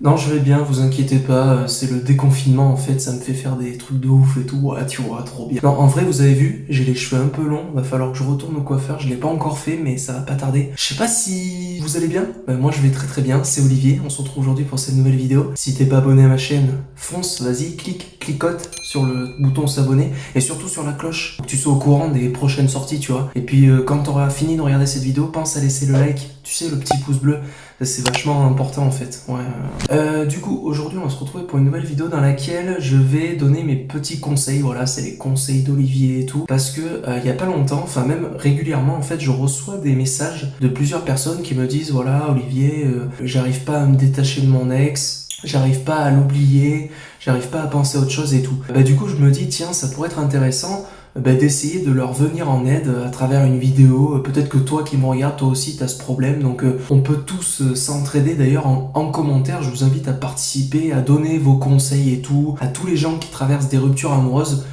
Non, je vais bien, vous inquiétez pas, c'est le déconfinement en fait, ça me fait faire des trucs de ouf et tout, ouais, tu vois, trop bien. Non, en vrai, vous avez vu, j'ai les cheveux un peu longs, va falloir que je retourne au coiffeur, je l'ai pas encore fait, mais ça va pas tarder. Je sais pas si vous allez bien, moi je vais très très bien, c'est Olivier, on se retrouve aujourd'hui pour cette nouvelle vidéo. Si t'es pas abonné à ma chaîne, fonce, vas-y, clicote sur le bouton s'abonner, et surtout sur la cloche, pour que tu sois au courant des prochaines sorties, tu vois. Et puis quand t'auras fini de regarder cette vidéo, pense à laisser le like, tu sais, le petit pouce bleu. C'est vachement important en fait. Ouais. Du coup, aujourd'hui, on va se retrouver pour une nouvelle vidéo dans laquelle je vais donner mes petits conseils. Voilà, c'est les conseils d'Olivier et tout. Parce que il y a pas longtemps, enfin même régulièrement, en fait, je reçois des messages de plusieurs personnes qui me disent voilà, Olivier, j'arrive pas à me détacher de mon ex. J'arrive pas à l'oublier, j'arrive pas à penser à autre chose et tout. Du coup, je me dis, tiens, ça pourrait être intéressant d'essayer de leur venir en aide à travers une vidéo. Peut-être que toi qui me regardes, toi aussi, tu as ce problème. Donc, on peut tous s'entraider. D'ailleurs, en commentaire, je vous invite à participer, à donner vos conseils et tout. À tous les gens qui traversent des ruptures amoureuses,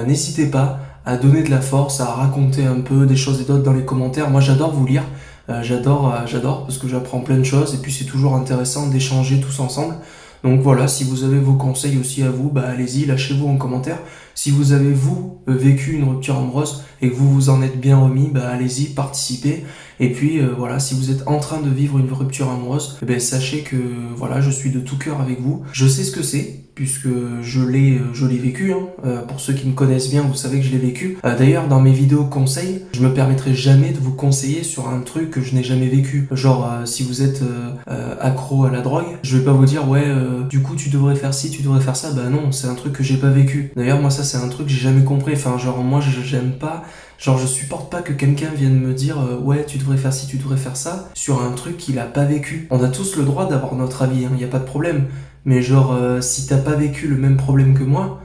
n'hésitez pas à donner de la force, à raconter un peu des choses et d'autres dans les commentaires. Moi, j'adore vous lire. J'adore parce que j'apprends plein de choses et puis c'est toujours intéressant d'échanger tous ensemble. Donc voilà, si vous avez vos conseils aussi à vous, allez-y, lâchez-vous en commentaire. Si vous avez vous vécu une rupture amoureuse et que vous vous en êtes bien remis, allez-y, participez. Et puis voilà, si vous êtes en train de vivre une rupture amoureuse, sachez que voilà, je suis de tout cœur avec vous. Je sais ce que c'est puisque je l'ai vécu. Pour ceux qui me connaissent bien, vous savez que je l'ai vécu. D'ailleurs, dans mes vidéos conseils, je me permettrai jamais de vous conseiller sur un truc que je n'ai jamais vécu. Genre, si vous êtes accro à la drogue, je vais pas vous dire ouais, du coup tu devrais faire ci, tu devrais faire ça. Non, c'est un truc que j'ai pas vécu. D'ailleurs, moi ça c'est un truc que j'ai jamais compris. Enfin, genre moi j'aime pas. Genre je supporte pas que quelqu'un vienne me dire ouais tu devrais faire ci, tu devrais faire ça sur un truc qu'il a pas vécu. On a tous le droit d'avoir notre avis, y a pas de problème. Mais genre si t'as pas vécu le même problème que moi,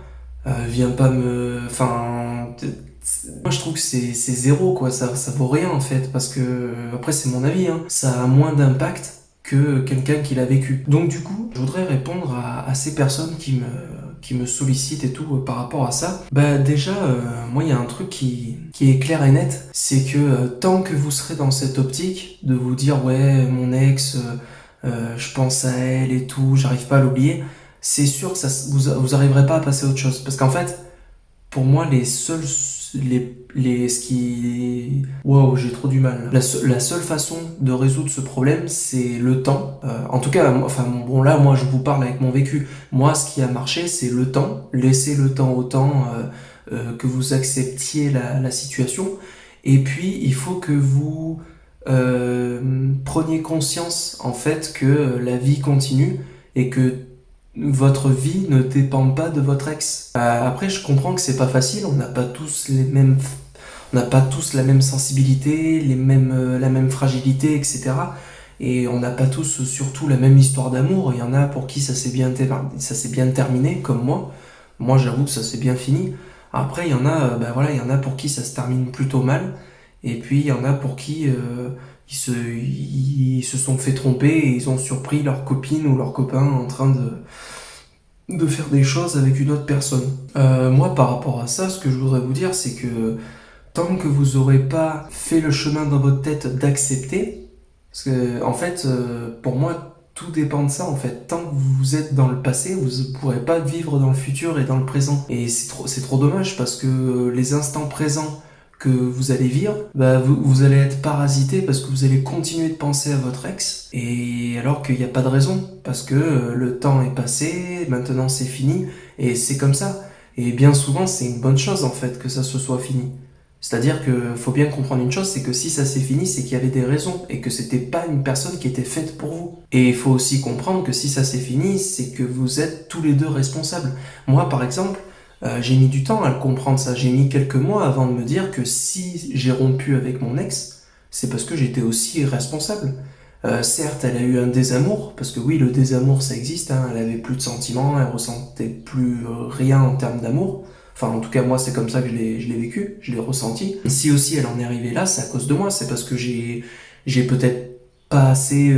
viens pas me... Enfin... Moi je trouve que c'est zéro quoi, ça vaut rien en fait, parce que après c'est mon avis, ça a moins d'impact que quelqu'un qui l'a vécu. Donc du coup, je voudrais répondre à ces personnes qui me sollicitent et tout par rapport à ça. Déjà, moi il y a un truc qui est clair et net, c'est que tant que vous serez dans cette optique de vous dire ouais mon ex, je pense à elle et tout, j'arrive pas à l'oublier, c'est sûr que vous arriverez pas à passer à autre chose. Parce qu'en fait, pour moi, Wow, j'ai trop du mal. La seule façon de résoudre ce problème, c'est le temps. En tout cas, là, moi, je vous parle avec mon vécu. Moi, ce qui a marché, c'est le temps. Laissez le temps au temps, que vous acceptiez la situation. Et puis, il faut que vous preniez conscience, en fait, que la vie continue et que votre vie ne dépend pas de votre ex. Après, je comprends que c'est pas facile, on n'a pas tous la même sensibilité, la même fragilité, etc. Et on n'a pas tous surtout la même histoire d'amour. Il y en a pour qui ça s'est bien terminé, comme moi. Moi, j'avoue que ça s'est bien fini. Après, il y en a, il y en a pour qui ça se termine plutôt mal. Et puis, il y en a pour qui ils se sont fait tromper et ils ont surpris leur copine ou leur copain en train de faire des choses avec une autre personne. Moi, par rapport à ça, ce que je voudrais vous dire, c'est que tant que vous n'aurez pas fait le chemin dans votre tête d'accepter, parce que, en fait, pour moi, tout dépend de ça, en fait. Tant que vous êtes dans le passé, vous ne pourrez pas vivre dans le futur et dans le présent. Et c'est trop dommage, parce que les instants présents que vous allez vivre, vous allez être parasité parce que vous allez continuer de penser à votre ex, et alors qu'il n'y a pas de raison, parce que le temps est passé, maintenant c'est fini, et c'est comme ça. Et bien souvent, c'est une bonne chose en fait que ça se soit fini. C'est-à-dire que faut bien comprendre une chose, c'est que si ça s'est fini, c'est qu'il y avait des raisons, et que c'était pas une personne qui était faite pour vous. Et il faut aussi comprendre que si ça s'est fini, c'est que vous êtes tous les deux responsables. Moi, par exemple, j'ai mis du temps à le comprendre ça. J'ai mis quelques mois avant de me dire que si j'ai rompu avec mon ex, c'est parce que j'étais aussi responsable. Certes, elle a eu un désamour, parce que oui, le désamour ça existe, elle avait plus de sentiments, elle ressentait plus rien en termes d'amour. Enfin, en tout cas, moi, c'est comme ça que je l'ai vécu, je l'ai ressenti. Si aussi elle en est arrivée là, c'est à cause de moi, c'est parce que j'ai peut-être pas assez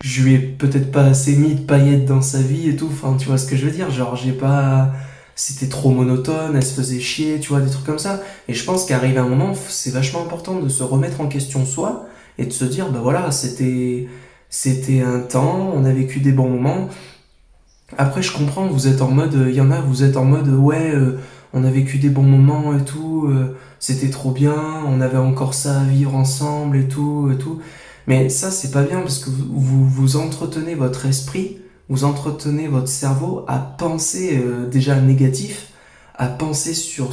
je lui ai peut-être pas assez mis de paillettes dans sa vie et tout, enfin tu vois ce que je veux dire, genre j'ai pas... C'était trop monotone, elle se faisait chier, tu vois, des trucs comme ça. Et je pense qu'arrive un moment, c'est vachement important de se remettre en question soi et de se dire, bah voilà, c'était un temps, on a vécu des bons moments. Après, je comprends, vous êtes en mode, il y en a, vous êtes en mode, ouais, on a vécu des bons moments et tout, c'était trop bien, on avait encore ça à vivre ensemble et tout, et tout. Mais ça, c'est pas bien parce que vous entretenez votre esprit, vous entretenez votre cerveau à penser déjà négatif, à penser sur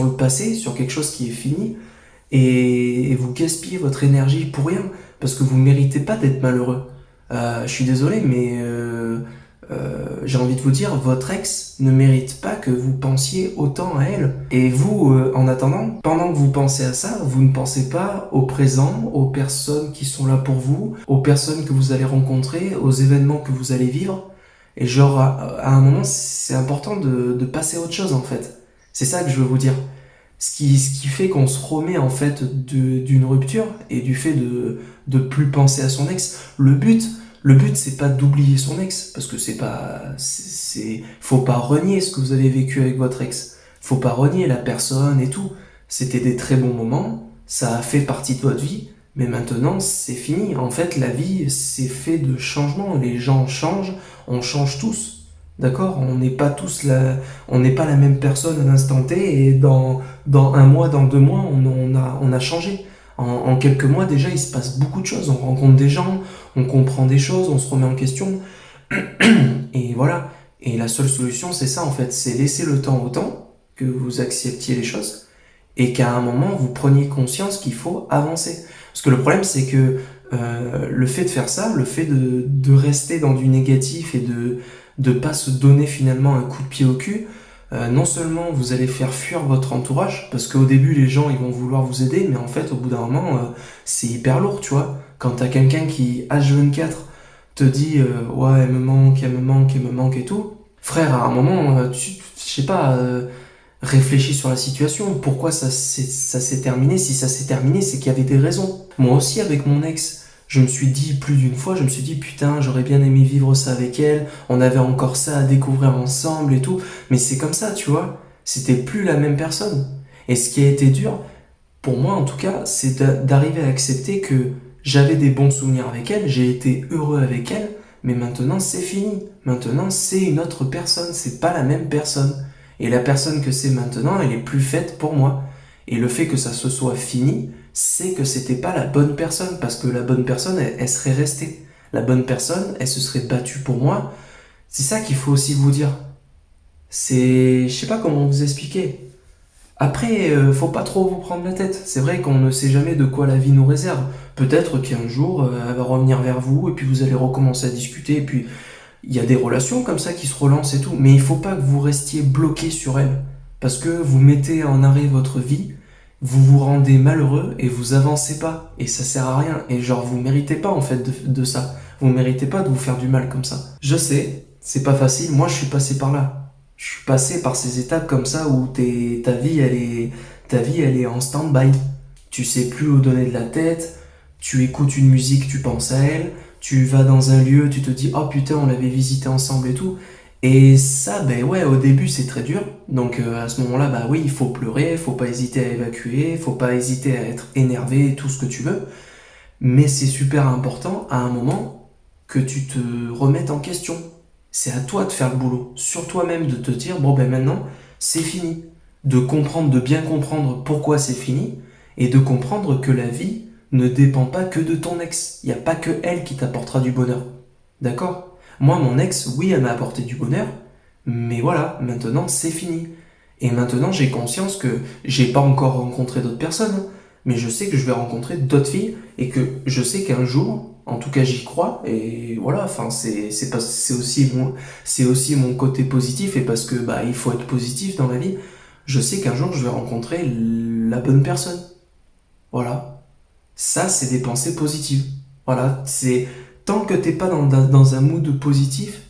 le passé, sur quelque chose qui est fini, et vous gaspillez votre énergie pour rien, parce que vous ne méritez pas d'être malheureux. Je suis désolé, mais j'ai envie de vous dire, votre ex ne mérite pas que vous pensiez autant à elle. Et vous, en attendant, pendant que vous pensez à ça, vous ne pensez pas au présent, aux personnes qui sont là pour vous, aux personnes que vous allez rencontrer, aux événements que vous allez vivre. Et genre, à un moment, c'est important de passer à autre chose, en fait. C'est ça que je veux vous dire. Ce qui fait qu'on se remet en fait d'une rupture et du fait de plus penser à son ex. Le but c'est pas d'oublier son ex, parce que c'est pas. Faut pas renier ce que vous avez vécu avec votre ex. Faut pas renier la personne et tout. C'était des très bons moments, ça a fait partie de votre vie, mais maintenant c'est fini. En fait, la vie c'est fait de changements. Les gens changent, on change tous. D'accord. On n'est pas la même personne à l'instant T et dans un mois, dans 2 mois, on a changé. En quelques mois, déjà, il se passe beaucoup de choses. On rencontre des gens, on comprend des choses, on se remet en question. Et voilà. Et la seule solution, c'est ça, en fait. C'est laisser le temps au temps, que vous acceptiez les choses, et qu'à un moment, vous preniez conscience qu'il faut avancer. Parce que le problème, c'est que le fait de faire ça, le fait de rester dans du négatif et de ne pas se donner finalement un coup de pied au cul, non seulement vous allez faire fuir votre entourage, parce qu'au début les gens ils vont vouloir vous aider, mais en fait au bout d'un moment c'est hyper lourd, tu vois. Quand t'as quelqu'un qui H24 te dit ouais elle me manque, elle me manque, elle me manque et tout, frère à un moment, je sais pas, réfléchis sur la situation, pourquoi ça s'est terminé, si ça s'est terminé c'est qu'il y avait des raisons. Moi aussi avec mon ex, je me suis dit plus d'une fois, je me suis dit putain j'aurais bien aimé vivre ça avec elle, on avait encore ça à découvrir ensemble et tout, mais c'est comme ça, tu vois. C'était plus la même personne. Et ce qui a été dur, pour moi en tout cas, c'est d'arriver à accepter que j'avais des bons souvenirs avec elle, j'ai été heureux avec elle, mais maintenant c'est fini. Maintenant c'est une autre personne, c'est pas la même personne. Et la personne que c'est maintenant, elle est plus faite pour moi. Et le fait que ça se soit fini, c'est que c'était pas la bonne personne, parce que la bonne personne, elle serait restée. La bonne personne, elle se serait battue pour moi. C'est ça qu'il faut aussi vous dire. Je sais pas comment vous expliquer. Après, faut pas trop vous prendre la tête. C'est vrai qu'on ne sait jamais de quoi la vie nous réserve. Peut-être qu'un jour, elle va revenir vers vous et puis vous allez recommencer à discuter. Et puis, il y a des relations comme ça qui se relancent et tout. Mais il faut pas que vous restiez bloqué sur elle. Parce que vous mettez en arrêt votre vie, vous vous rendez malheureux et vous avancez pas. Et ça sert à rien. Et genre, vous méritez pas en fait de ça. Vous méritez pas de vous faire du mal comme ça. Je sais, c'est pas facile. Moi, je suis passé par là. Je suis passé par ces étapes comme ça où ta vie elle est en stand-by. Tu sais plus où donner de la tête, tu écoutes une musique, tu penses à elle, tu vas dans un lieu, tu te dis oh putain on l'avait visité ensemble et tout. Et ça, ben ouais, au début c'est très dur. Donc à ce moment-là, bah oui, il faut pleurer, faut pas hésiter à évacuer, faut pas hésiter à être énervé, tout ce que tu veux. Mais c'est super important à un moment que tu te remettes en question. C'est à toi de faire le boulot, sur toi-même, de te dire, bon ben maintenant, c'est fini. De comprendre, de bien comprendre pourquoi c'est fini, et de comprendre que la vie ne dépend pas que de ton ex. Il n'y a pas que elle qui t'apportera du bonheur. D'accord? Moi, mon ex, oui, elle m'a apporté du bonheur, mais voilà, maintenant, c'est fini. Et maintenant, j'ai conscience que j'ai pas encore rencontré d'autres personnes, hein, mais je sais que je vais rencontrer d'autres filles, et que je sais qu'un jour, en tout cas j'y crois, et voilà, enfin c'est aussi mon côté positif, et parce que bah il faut être positif dans la vie, je sais qu'un jour je vais rencontrer la bonne personne. Voilà. Ça, c'est des pensées positives. Voilà, c'est tant que t'es pas dans un mood positif,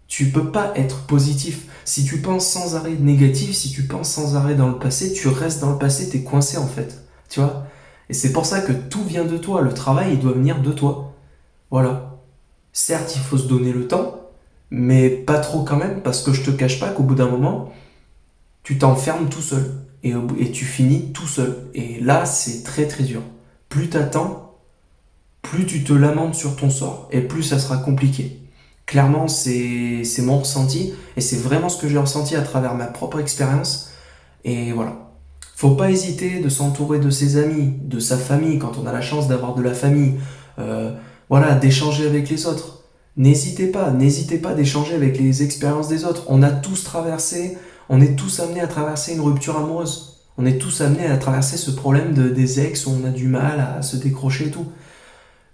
tu peux pas être positif. Si tu penses sans arrêt négatif, si tu penses sans arrêt dans le passé, tu restes dans le passé, t'es coincé en fait. Tu vois? Et c'est pour ça que tout vient de toi. Le travail, il doit venir de toi. Voilà. Certes, il faut se donner le temps, mais pas trop quand même, parce que je te cache pas qu'au bout d'un moment, tu t'enfermes tout seul. Et tu finis tout seul. Et là, c'est très très dur. Plus t'attends, plus tu te lamentes sur ton sort, et plus ça sera compliqué. Clairement, c'est mon ressenti, et c'est vraiment ce que j'ai ressenti à travers ma propre expérience. Et voilà. Faut pas hésiter de s'entourer de ses amis, de sa famille, quand on a la chance d'avoir de la famille. Voilà, d'échanger avec les autres. N'hésitez pas d'échanger avec les expériences des autres. On a tous traversé, on est tous amenés à traverser une rupture amoureuse. On est tous amenés à traverser ce problème des ex où on a du mal à se décrocher et tout.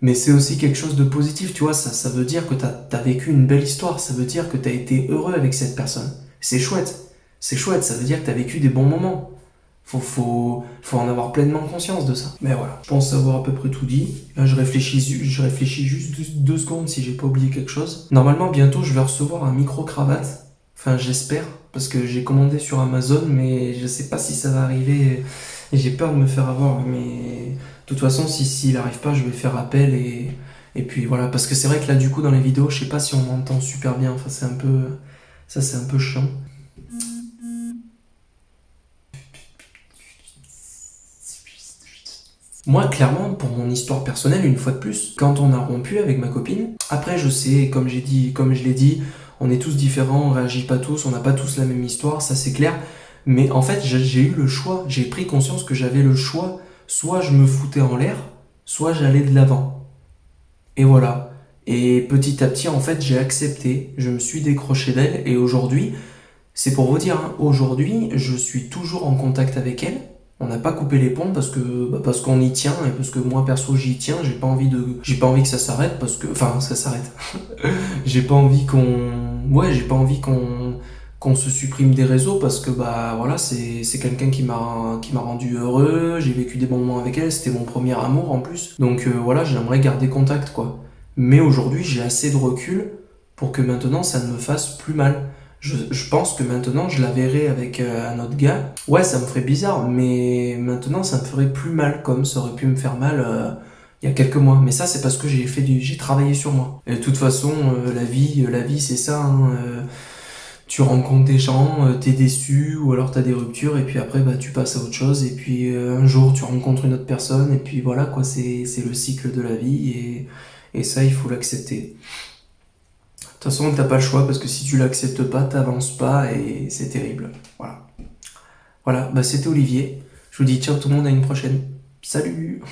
Mais c'est aussi quelque chose de positif, tu vois, ça veut dire que t'as vécu une belle histoire, ça veut dire que t'as été heureux avec cette personne. C'est chouette, ça veut dire que t'as vécu des bons moments. Faut en avoir pleinement conscience de ça. Mais voilà, je pense avoir à peu près tout dit. Là, je réfléchis juste 2 secondes si j'ai pas oublié quelque chose. Normalement, bientôt, je vais recevoir un micro-cravate. Enfin, j'espère, parce que j'ai commandé sur Amazon, mais je sais pas si ça va arriver. Et j'ai peur de me faire avoir. Mais de toute façon, s'il arrive pas, je vais faire appel et puis voilà. Parce que c'est vrai que là, du coup, dans les vidéos, je sais pas si on m'entend super bien. Enfin, c'est un peu. Ça, c'est un peu chiant. Moi, clairement, pour mon histoire personnelle, une fois de plus, quand on a rompu avec ma copine, après, je sais, comme je l'ai dit, on est tous différents, on réagit pas tous, on n'a pas tous la même histoire, ça c'est clair. Mais en fait, j'ai eu le choix, j'ai pris conscience que j'avais le choix, soit je me foutais en l'air, soit j'allais de l'avant. Et voilà. Et petit à petit, en fait, j'ai accepté, je me suis décroché d'elle, et aujourd'hui, c'est pour vous dire, hein, aujourd'hui, je suis toujours en contact avec elle. On n'a pas coupé les ponts parce qu'on y tient et parce que moi perso j'y tiens. J'ai pas envie que ça s'arrête parce que, enfin, ça s'arrête. J'ai pas envie qu'on se supprime des réseaux parce que bah voilà, c'est quelqu'un qui m'a rendu heureux. J'ai vécu des bons moments avec elle. C'était mon premier amour en plus. Donc voilà, j'aimerais garder contact quoi. Mais aujourd'hui, j'ai assez de recul pour que maintenant ça ne me fasse plus mal. Je pense que maintenant je la verrai avec un autre gars. Ouais, ça me ferait bizarre, mais maintenant ça me ferait plus mal, comme ça aurait pu me faire mal il y a quelques mois. Mais ça, c'est parce que j'ai travaillé sur moi. Et de toute façon, la vie, c'est ça. Hein, tu rencontres des gens, t'es déçu, ou alors t'as des ruptures, et puis après, bah, tu passes à autre chose. Et puis un jour, tu rencontres une autre personne, et puis voilà, quoi, c'est le cycle de la vie, et ça, il faut l'accepter. De toute façon, t'as pas le choix parce que si tu l'acceptes pas, t'avances pas et c'est terrible. Voilà. Voilà, bah c'était Olivier. Je vous dis ciao tout le monde, à une prochaine. Salut